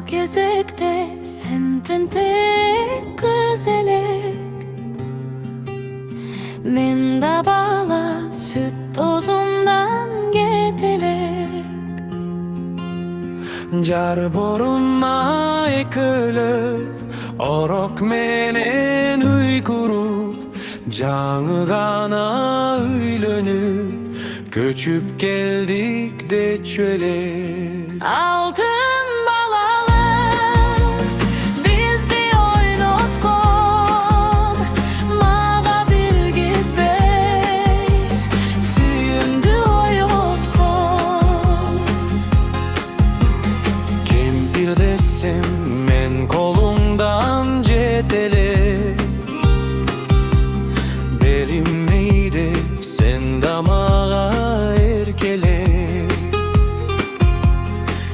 gezekte senden tek güzelek. Men da bala süt tozundan getelek. Jar borunma ekölüp orok menen uy kurup, жаңы gana üylönüp köçüp geldik de çöle. Altın balalık bizdi oynotkon, maga bilgiz bey süyümdü oyotkon. Kempir desem men kolumdan jetelek, belimeydi sen damağa erkelek.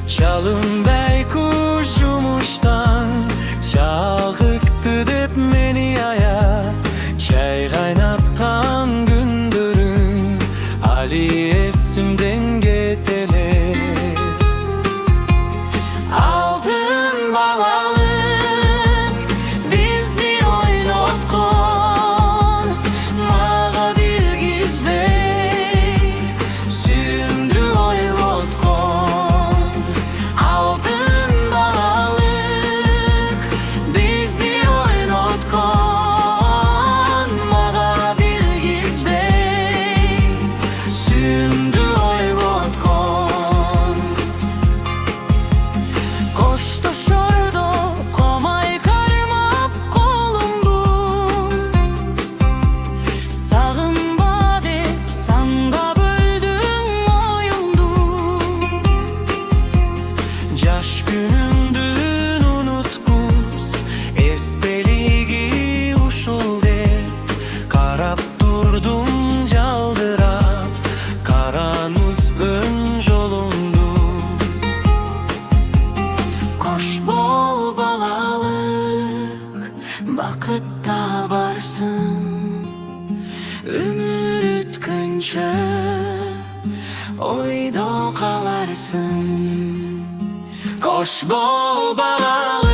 Çalınday kuşumuştan çağıktı dep meni aya, çay kaynatkan gündürüm Ali esimden getelek. Altın balalık bizdi oynotkon, maga bilgiz bey süyümdü oyvotkon. Altın balalık bizdi oynotkon, maga bilgiz bey süyümdü oyvotkon. Koştu şordo komay karmap kolumdu, sağınma dep sanda böldün oyundu. Jaş günümdün unutkus esteligi uşul dep, karap durdum jaldırap karanız ön jolumdu. Koş bol balalık bakıtta barsın, ömür ütkünçe oyda kalarsın. Koş bol balalık